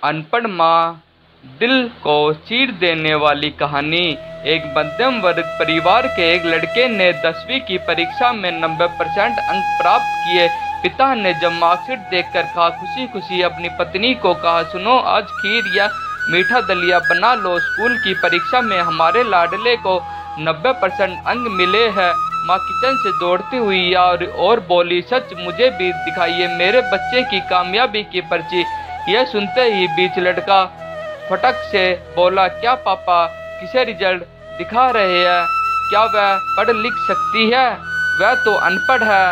अनपढ़ माँ, दिल को चीर देने वाली कहानी। एक मध्यम वर्ग परिवार के एक लड़के ने 10वीं की परीक्षा में 90% अंक प्राप्त किए। पिता ने जब मार्कशीट देखकर कहा, खुशी खुशी अपनी पत्नी को कहा, सुनो, आज खीर या मीठा दलिया बना लो, स्कूल की परीक्षा में हमारे लाडले को 90% अंक मिले हैं। माँ किचन से दौड़ती हुई और बोली, सच, मुझे भी दिखाइए मेरे बच्चे की कामयाबी की पर्ची। यह सुनते ही बीच लड़का फटक से बोला, क्या पापा किसे रिजल्ट दिखा रहे हैं? क्या वह पढ़ लिख सकती है? वह तो अनपढ़ है।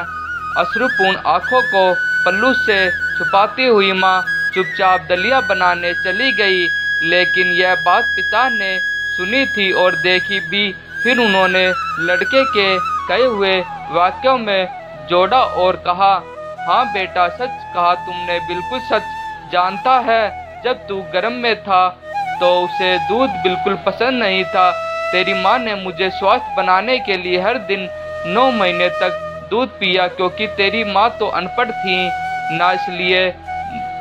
अश्रुपूर्ण आंखों को पल्लू से छुपाती हुई माँ चुपचाप दलिया बनाने चली गई। लेकिन यह बात पिता ने सुनी थी और देखी भी। फिर उन्होंने लड़के के कहे हुए वाक्यों में जोड़ा और कहा, हाँ बेटा, सच कहा तुमने, बिल्कुल सच। जानता है, जब तू गर्म में था तो उसे दूध बिल्कुल पसंद नहीं था। तेरी माँ ने मुझे स्वस्थ बनाने के लिए हर दिन 9 महीने तक दूध पिया, क्योंकि तेरी माँ तो अनपढ़ थी ना, इसलिए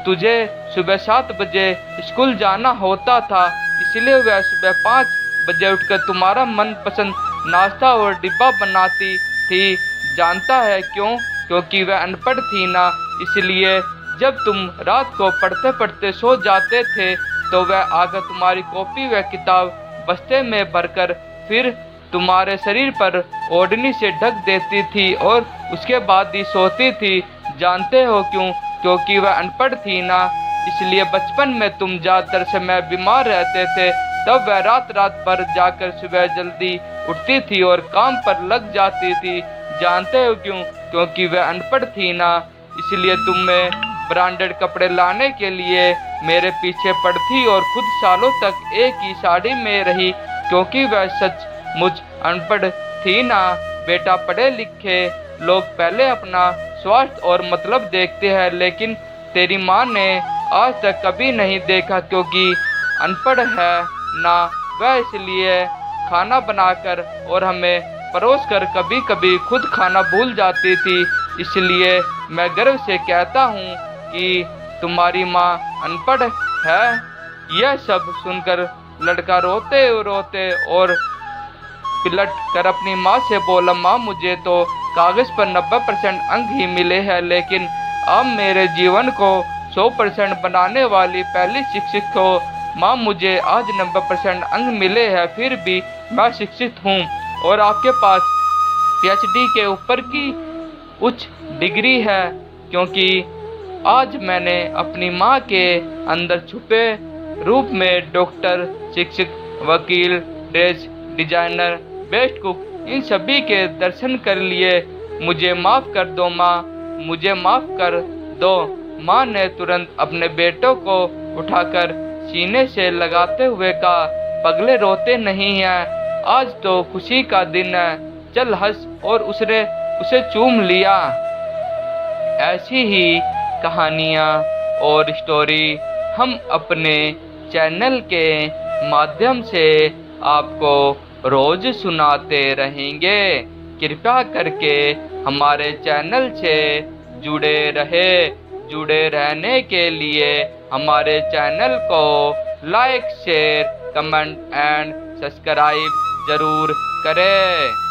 तुझे सुबह 7 बजे स्कूल जाना होता था। इसलिए वह सुबह 5 बजे उठकर तुम्हारा मनपसंद नाश्ता और डिब्बा बनाती थी। जानता है क्यों? क्योंकि वह अनपढ़ थी ना, इसलिए जब तुम रात को पढ़ते पढ़ते सो जाते थे तो वह आकर तुम्हारी कॉपी व किताब बस्ते में भरकर फिर तुम्हारे शरीर पर ओढ़नी से ढक देती थी और उसके बाद ही सोती थी। जानते हो क्यों? क्योंकि वह अनपढ़ थी ना, इसलिए बचपन में तुम ज़्यादातर समय बीमार रहते थे। तब वह रात रात भर जाकर सुबह जल्दी उठती थी और काम पर लग जाती थी। जानते हो क्यों? क्योंकि वह अनपढ़ थी ना, इसलिए तुम्हें ब्रांडेड कपड़े लाने के लिए मेरे पीछे पड़ती और खुद सालों तक एक ही साड़ी में रही, क्योंकि वह सचमुच अनपढ़ थी ना। बेटा, पढ़े लिखे लोग पहले अपना स्वास्थ्य और मतलब देखते हैं, लेकिन तेरी माँ ने आज तक कभी नहीं देखा, क्योंकि अनपढ़ है ना वह, इसलिए खाना बनाकर और हमें परोस कर कभी कभी खुद खाना भूल जाती थी। इसलिए मैं गर्व से कहता हूँ कि तुम्हारी माँ अनपढ़ है। यह सब सुनकर लड़का रोते रोते और पिलट कर अपनी माँ से बोला, माँ, मुझे तो कागज़ पर 90% अंक ही मिले हैं, लेकिन अब मेरे जीवन को 100% बनाने वाली पहली शिक्षक हो। माँ, मुझे आज 90% अंक मिले हैं, फिर भी मैं शिक्षित हूँ और आपके पास PhD के ऊपर की उच्च डिग्री है, क्योंकि आज मैंने अपनी माँ के अंदर छुपे रूप में डॉक्टर, शिक्षक, वकील, ड्रेस डिजाइनर, बेस्ट कुक, इन सभी के दर्शन कर लिए। मुझे माफ़ कर दो माँ, मुझे माफ़ कर दो। माँ ने तुरंत अपने बेटों को उठाकर सीने से लगाते हुए कहा, पगले, रोते नहीं हैं, आज तो खुशी का दिन है, चल हंस, और उसने उसे चूम लिया। ऐसी ही कहानियाँ और स्टोरी हम अपने चैनल के माध्यम से आपको रोज सुनाते रहेंगे। कृपया करके हमारे चैनल से जुड़े रहने के लिए हमारे चैनल को like, share, comment and subscribe जरूर करें।